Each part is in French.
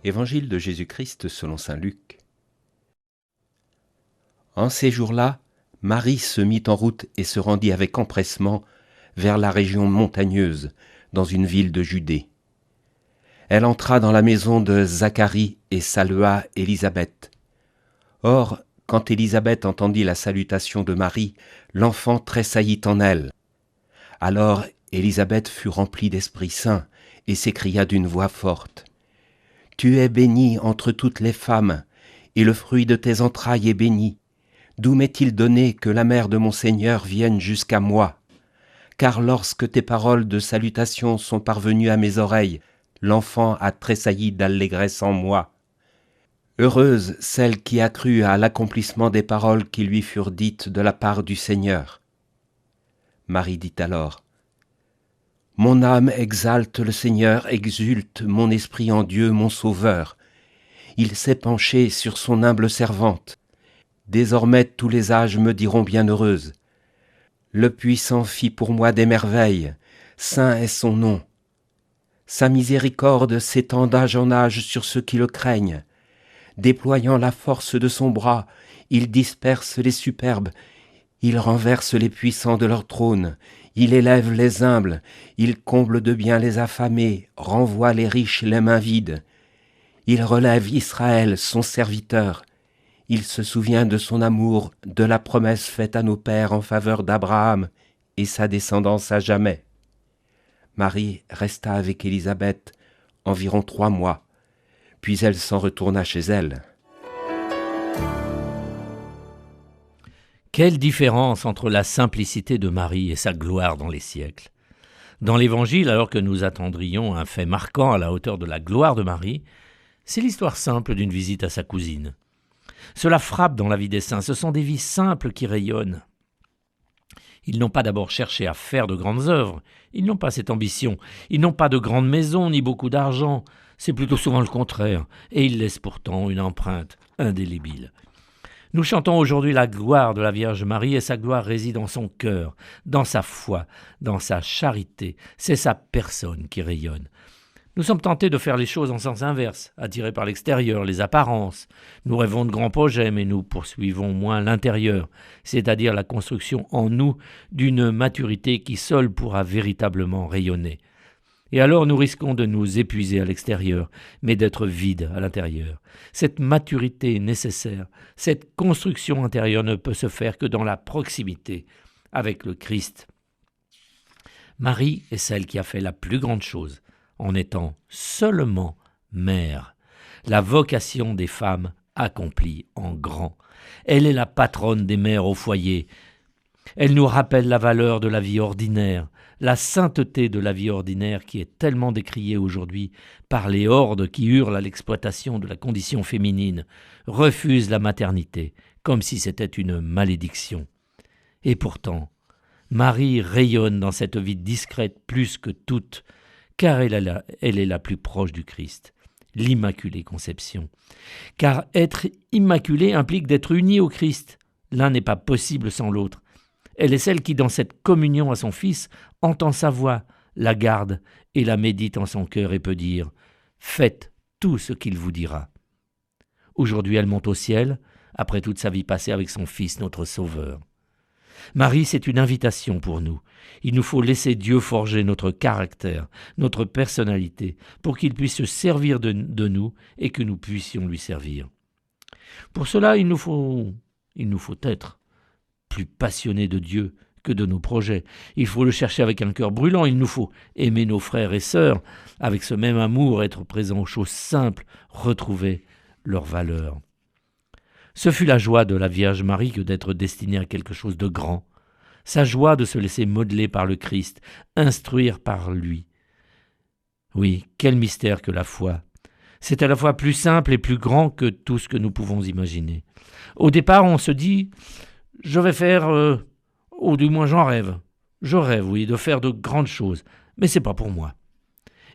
Évangile de Jésus-Christ selon saint Luc. En ces jours-là, Marie se mit en route et se rendit avec empressement vers la région montagneuse, dans une ville de Judée. Elle entra dans la maison de Zacharie et salua Élisabeth. Or, quand Élisabeth entendit la salutation de Marie, l'enfant tressaillit en elle. Alors Élisabeth fut remplie d'Esprit Saint et s'écria d'une voix forte : « Tu es bénie entre toutes les femmes, et le fruit de tes entrailles est béni. D'où m'est-il donné que la mère de mon Seigneur vienne jusqu'à moi ? Car lorsque tes paroles de salutation sont parvenues à mes oreilles, l'enfant a tressailli d'allégresse en moi. Heureuse celle qui a cru à l'accomplissement des paroles qui lui furent dites de la part du Seigneur. » Marie dit alors : « Mon âme exalte le Seigneur, exulte mon esprit en Dieu mon Sauveur. Il s'est penché sur son humble servante. Désormais tous les âges me diront bienheureuse. Le Puissant fit pour moi des merveilles, saint est son nom. Sa miséricorde s'étend d'âge en âge sur ceux qui le craignent. Déployant la force de son bras, il disperse les superbes, il renverse les puissants de leur trône, il élève les humbles, il comble de bien les affamés, renvoie les riches les mains vides. Il relève Israël, son serviteur. Il se souvient de son amour, de la promesse faite à nos pères en faveur d'Abraham et sa descendance à jamais. » Marie resta avec Élisabeth environ 3 mois, puis elle s'en retourna chez elle. Quelle différence entre la simplicité de Marie et sa gloire dans les siècles. Dans l'Évangile, alors que nous attendrions un fait marquant à la hauteur de la gloire de Marie, c'est l'histoire simple d'une visite à sa cousine. Cela frappe dans la vie des saints, ce sont des vies simples qui rayonnent. Ils n'ont pas d'abord cherché à faire de grandes œuvres, ils n'ont pas cette ambition, ils n'ont pas de grandes maisons ni beaucoup d'argent, c'est plutôt souvent le contraire, et ils laissent pourtant une empreinte indélébile. Nous chantons aujourd'hui la gloire de la Vierge Marie et sa gloire réside dans son cœur, dans sa foi, dans sa charité. C'est sa personne qui rayonne. Nous sommes tentés de faire les choses en sens inverse, attirés par l'extérieur, les apparences. Nous rêvons de grands projets, mais nous poursuivons moins l'intérieur, c'est-à-dire la construction en nous d'une maturité qui seule pourra véritablement rayonner. Et alors nous risquons de nous épuiser à l'extérieur, mais d'être vides à l'intérieur. Cette maturité nécessaire, cette construction intérieure ne peut se faire que dans la proximité avec le Christ. Marie est celle qui a fait la plus grande chose, en étant seulement mère. La vocation des femmes accomplie en grand. Elle est la patronne des mères au foyer. Elle nous rappelle la valeur de la vie ordinaire, la sainteté de la vie ordinaire qui est tellement décriée aujourd'hui par les hordes qui hurlent à l'exploitation de la condition féminine, refusent la maternité, comme si c'était une malédiction. Et pourtant, Marie rayonne dans cette vie discrète plus que toutes, car elle est la plus proche du Christ, l'Immaculée Conception. Car être immaculée implique d'être unie au Christ. L'un n'est pas possible sans l'autre. Elle est celle qui, dans cette communion à son Fils, entend sa voix, la garde et la médite en son cœur et peut dire « Faites tout ce qu'il vous dira ». Aujourd'hui, elle monte au ciel, après toute sa vie passée avec son Fils, notre Sauveur. Marie, c'est une invitation pour nous. Il nous faut laisser Dieu forger notre caractère, notre personnalité, pour qu'il puisse se servir de nous et que nous puissions lui servir. Pour cela, il nous faut être plus passionnés de Dieu que de nos projets. Il faut le chercher avec un cœur brûlant. Il nous faut aimer nos frères et sœurs avec ce même amour, être présent aux choses simples, retrouver leur valeur. Ce fut la joie de la Vierge Marie que d'être destinée à quelque chose de grand. Sa joie de se laisser modeler par le Christ, instruire par lui. Oui, quel mystère que la foi. C'est à la fois plus simple et plus grand que tout ce que nous pouvons imaginer. Au départ, on se dit « je vais faire, ou du moins j'en rêve. Je rêve, oui, de faire de grandes choses, mais c'est pas pour moi. »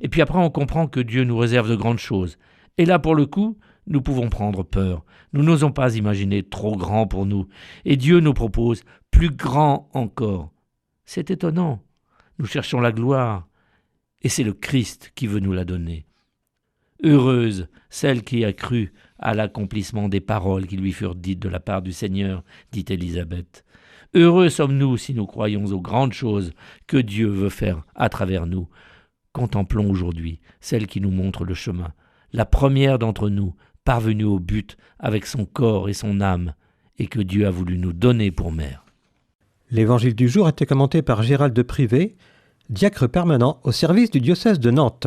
Et puis après, on comprend que Dieu nous réserve de grandes choses. Et là, pour le coup, nous pouvons prendre peur. Nous n'osons pas imaginer trop grand pour nous. Et Dieu nous propose plus grand encore. C'est étonnant. Nous cherchons la gloire. Et c'est le Christ qui veut nous la donner. Heureuse celle qui a cru à l'accomplissement des paroles qui lui furent dites de la part du Seigneur, dit Élisabeth. Heureux sommes-nous si nous croyons aux grandes choses que Dieu veut faire à travers nous. Contemplons aujourd'hui celle qui nous montre le chemin, la première d'entre nous, parvenue au but avec son corps et son âme, et que Dieu a voulu nous donner pour mère. L'évangile du jour était commenté par Gérald de Privé, diacre permanent au service du diocèse de Nantes.